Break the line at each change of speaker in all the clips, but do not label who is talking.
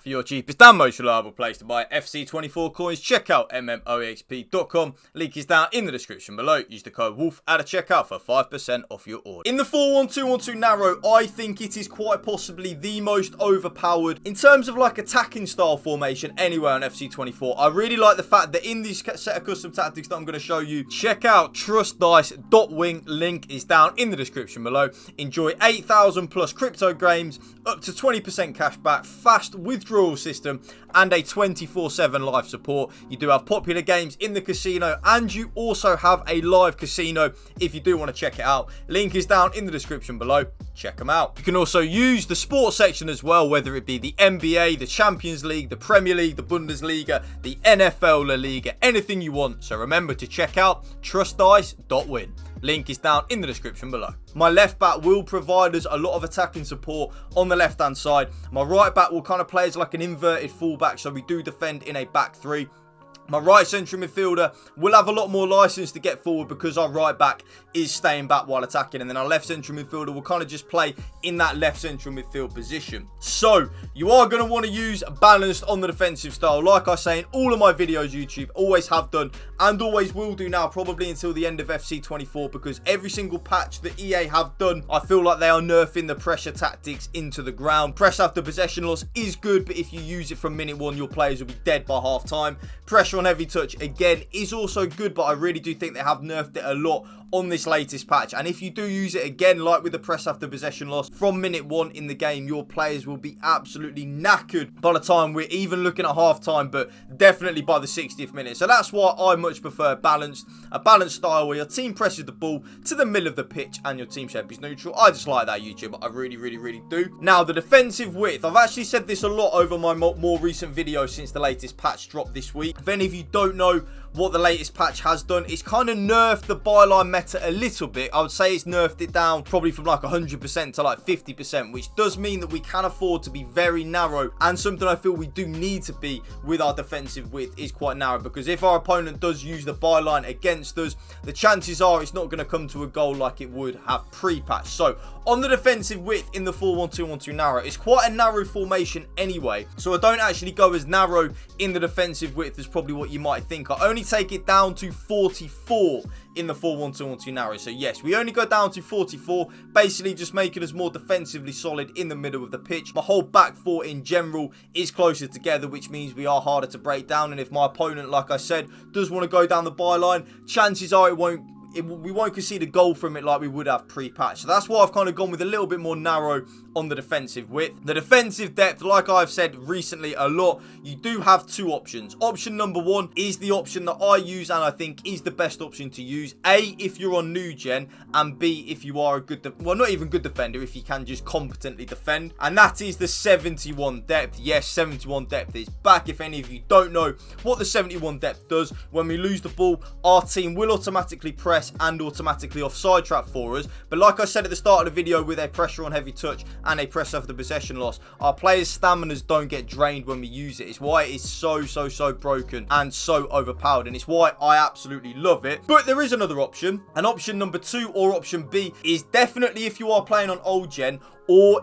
For your cheapest and most reliable place to buy FC24 coins, check out MMOEXP.com. Link is down in the description below. Use the code WOLF at a checkout for 5% off your order. In the 4-1-2-1-2 narrow, I think it is quite possibly the most overpowered in terms of like attacking style formation anywhere on FC24. I really like the fact that in this set of custom tactics that I'm going to show you, check out trustdice.wing. Link is down in the description below. Enjoy 8,000 plus crypto games, up to 20% cash back, fast withdrawal system, and a 24/7 live support. You do have popular games in the casino, and you also have a live casino if you do want to check it out. Link is down in the description below. Check them out. You can also use the sports section as well, whether it be the NBA, the Champions League, the Premier League, the Bundesliga, the NFL, La Liga, anything you want. So remember to check out trustdice.win. Link is down in the description below. My left back will provide us a lot of attacking support on the left hand side. My right back will kind of play as like an inverted fullback, so we do defend in a back three. My right central midfielder will have a lot more license to get forward because our right back is staying back while attacking. And then our left central midfielder will kind of just play in that left central midfield position. So you are going to want to use balanced on the defensive style. Like I say in all of my videos, YouTube always have done and always will do now, probably until the end of FC24, because every single patch that EA have done, I feel like they are nerfing the pressure tactics into the ground. Press after possession loss is good, but if you use it from minute one, your players will be dead by half time. Pressure on heavy touch again is also good, but I really do think they have nerfed it a lot on this latest patch. And if you do use it again, like with the press after possession loss from minute one in the game, your players will be absolutely knackered by the time we're even looking at half time, but definitely by the 60th minute. So that's why I much prefer a balanced style where your team presses the ball to the middle of the pitch and your team shape is neutral. I just like that, YouTube. I really do. Now, the defensive width, I've actually said this a lot over my more recent videos since the latest patch dropped this week. If any of you don't know what the latest patch has done, it's kind of nerfed the byline meta a little bit. I would say it's nerfed it down probably from like 100% to like 50%, which does mean that we can afford to be very narrow, and something I feel we do need to be with our defensive width is quite narrow, because if our opponent does use the byline against us, the chances are it's not going to come to a goal like it would have pre-patch. So on the defensive width in the 4-1-2-1-2 narrow, it's quite a narrow formation anyway, so I don't actually go as narrow in the defensive width as probably what you might think. I only take it down to 44 in the 4-1-2-1-2 narrow. So yes, we only go down to 44, basically just making us more defensively solid in the middle of the pitch. My whole back four in general is closer together, which means we are harder to break down, and if my opponent, like I said, does want to go down the byline, chances are we won't concede a goal from it like we would have pre-patch. So that's why I've kind of gone with a little bit more narrow on the defensive width. The defensive depth, like I've said recently a lot, you do have two options. Option number one is the option that I use and I think is the best option to use. A, if you're on new gen, and B, if you are a good, well, not even good defender, if you can just competently defend. And that is the 71 depth. Yes, 71 depth is back. If any of you don't know what the 71 depth does, when we lose the ball, our team will automatically press and automatically offside trap for us. But like I said at the start of the video, with a pressure on heavy touch and a press after possession loss, our players' staminas don't get drained when we use it. It's why it is so broken and so overpowered, and it's why I absolutely love it. But there is another option, and option number two, or option B, is definitely if you are playing on old gen, or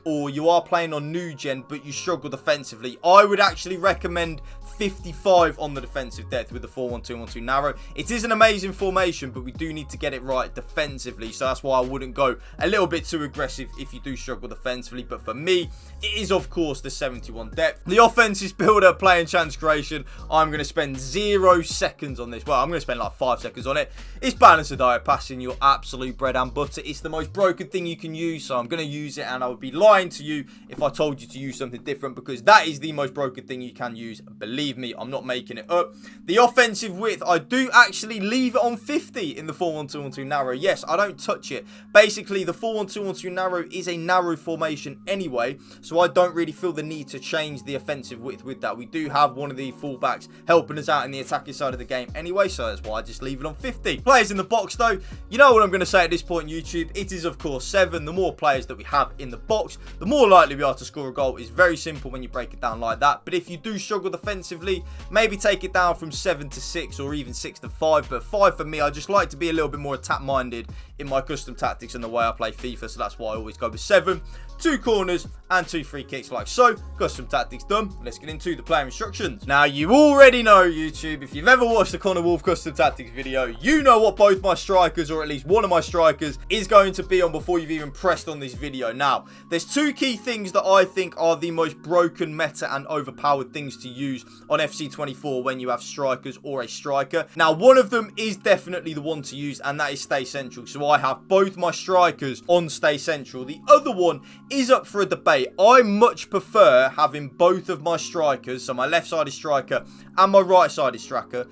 or you are playing on new gen but you struggle defensively, I would actually recommend 55 on the defensive depth with the 4-1-2-1-2 narrow. It is an amazing formation, but we do need to get it right defensively, so that's why I wouldn't go a little bit too aggressive if you do struggle defensively. But for me, it is of course the 71 depth. The offensive builder, playing chance creation, I'm going to spend 0 seconds on this. Well, I'm going to spend like 5 seconds on it. It's balanced diet passing, your absolute bread and butter. It's the most broken thing you can use, so I'm going to use it, and I would be lying to you if I told you to use something different, because that is the most broken thing you can use. Believe me, I'm not making it up. The offensive width, I do actually leave it on 50 in the 4-1-2-1-2 narrow. Yes, I don't touch it. Basically, the 4-1-2-1-2 narrow is a narrow formation anyway, so I don't really feel the need to change the offensive width with that. We do have one of the fullbacks helping us out in the attacking side of the game anyway, so that's why I just leave it on 50. Players in the box though, you know what I'm going to say at this point, YouTube. It is of course 7. The more players that we have in the box, the more likely we are to score a goal. It's very simple when you break it down like that. But if you do struggle defensively, maybe take it down from 7 to 6 or even 6 to 5. But 5 for me, I just like to be a little bit more attack-minded in my custom tactics and the way I play FIFA. So that's why I always go with 7. 2 corners and 2 free kicks like so. Custom tactics done. Let's get into the player instructions. Now, you already know, YouTube, if you've ever watched the Connor Woolf custom tactics video, you know what both my strikers, or at least one of my strikers, is going to be on before you've even pressed on this video. Now, there's 2 key things that I think are the most broken, meta and overpowered things to use on FC24 when you have strikers or a striker. Now, one of them is definitely the one to use, and that is stay central. So I have both my strikers on stay central. The other one is up for a debate. I much prefer having both of my strikers, so my left-sided striker and my right-sided striker.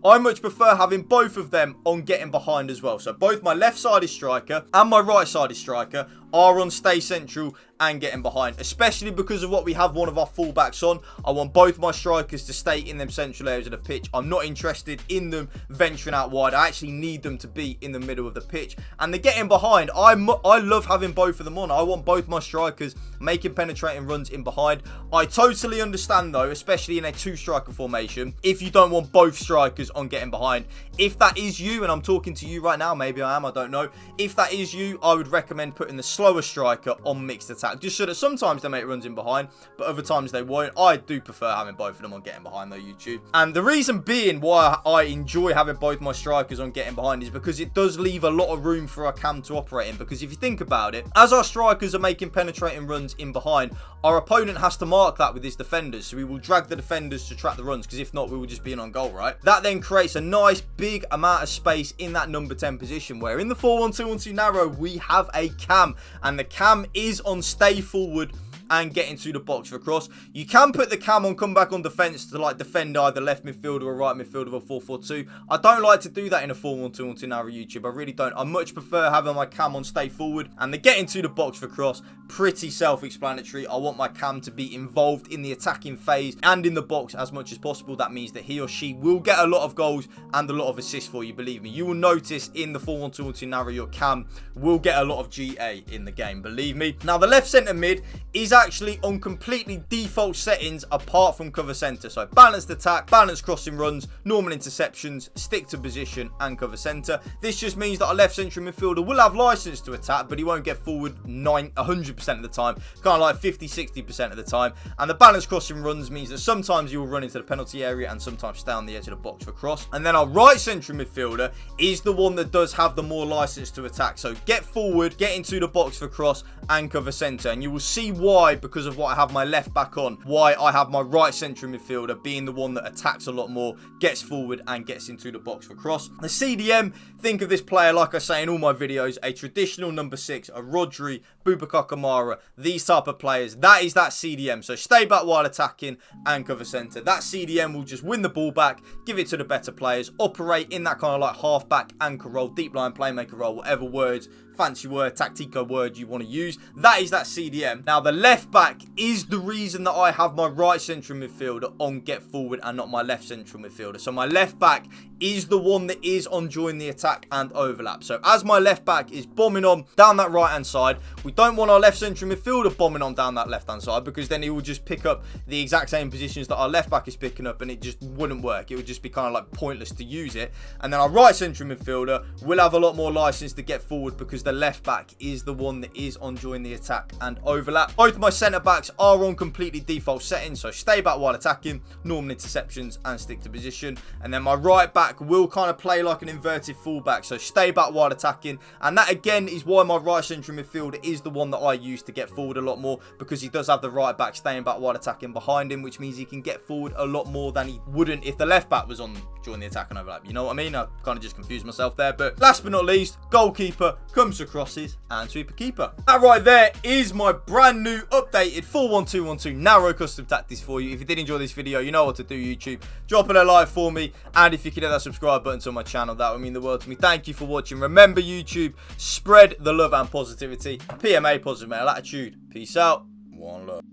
I much prefer having both of them on getting behind as well. So both my left-sided striker and my right-sided striker are on stay central and getting behind, especially because of what we have one of our fullbacks on. I want both my strikers to stay in them central areas of the pitch. I'm not interested in them venturing out wide. I actually need them to be in the middle of the pitch, and the getting behind, I love having both of them on. I want both my strikers making penetrating runs in behind. I totally understand though, especially in a 2-striker formation, if you don't want both strikers on getting behind. If that is you, and I'm talking to you right now, maybe I am, I don't know. If that is you, I would recommend putting the slower striker on mixed attack, just so that sometimes they make runs in behind, but other times they won't. I do prefer having both of them on getting behind though, YouTube. And the reason being why I enjoy having both my strikers on getting behind is because it does leave a lot of room for our cam to operate in. Because if you think about it, as our strikers are making penetrating runs in behind, our opponent has to mark that with his defenders, so we will drag the defenders to track the runs, because if not, we will just be in on goal, right? That then creates a nice big amount of space in that number 10 position, where in the 4-1-2-1-2 narrow we have a cam, and the cam is on stay forward and get into the box for cross. You can put the cam on come back on defense to like defend either left midfielder or right midfielder of a 4-4-2. I don't like to do that in a 4-1-2-1-2 narrow, YouTube. I really don't. I much prefer having my cam on stay forward and the get into the box for cross. Pretty self-explanatory. I want my cam to be involved in the attacking phase and in the box as much as possible. That means that he or she will get a lot of goals and a lot of assists for you, believe me. You will notice in the 4-1-2-1-2 narrow your cam will get a lot of GA in the game, believe me. Now, the left centre mid is actually on completely default settings apart from cover centre. So balanced attack, balanced crossing runs, normal interceptions, stick to position and cover centre. This just means that a left central midfielder will have license to attack, but he won't get forward 100% of the time, kind of like 50-60% of the time. And the balanced crossing runs means that sometimes you will run into the penalty area and sometimes stay on the edge of the box for cross. And then our right central midfielder is the one that does have the more license to attack. So get forward, get into the box for cross and cover centre. And you will see why, because of what I have my left back on, why I have my right central midfielder being the one that attacks a lot more, gets forward and gets into the box for cross. The CDM, think of this player, like I say in all my videos, a traditional number 6, a Rodri, Boubacar Kamara, these type of players. That is that CDM. So stay back while attacking and cover centre. That CDM will just win the ball back, give it to the better players, operate in that kind of like half-back anchor role, deep line playmaker role, whatever words, fancy word, tactico word you want to use. That is that CDM. Now, the left back is the reason that I have my right central midfielder on get forward and not my left central midfielder. So my left back is the one that is on join the attack and overlap. So as my left back is bombing on down that right hand side, we don't want our left central midfielder bombing on down that left hand side, because then he will just pick up the exact same positions that our left back is picking up and it just wouldn't work. It would just be kind of like pointless to use it. And then our right central midfielder will have a lot more license to get forward, because the left back is the one that is on join the attack and overlap. Both my centre backs are on completely default settings, so stay back while attacking, normal interceptions and stick to position. And then my right back will kind of play like an inverted fullback, so stay back while attacking. And that again is why my right central midfielder is the one that I use to get forward a lot more, because he does have the right back staying back while attacking behind him, which means he can get forward a lot more than he wouldn't if the left back was on join the attack and overlap. You know what I mean? I kind of just confused myself there. But last but not least, goalkeeper comes to crosses and sweeper keeper. That right there is my brand new updated 4-1-2-1-2 narrow custom tactics for you. If you did enjoy this video, you know what to do, YouTube. Drop it a like for me, and if you could hit that subscribe button to my channel, that would mean the world to me. Thank you for watching. Remember, YouTube, spread the love and positivity. PMA, positive male attitude. Peace out. One love.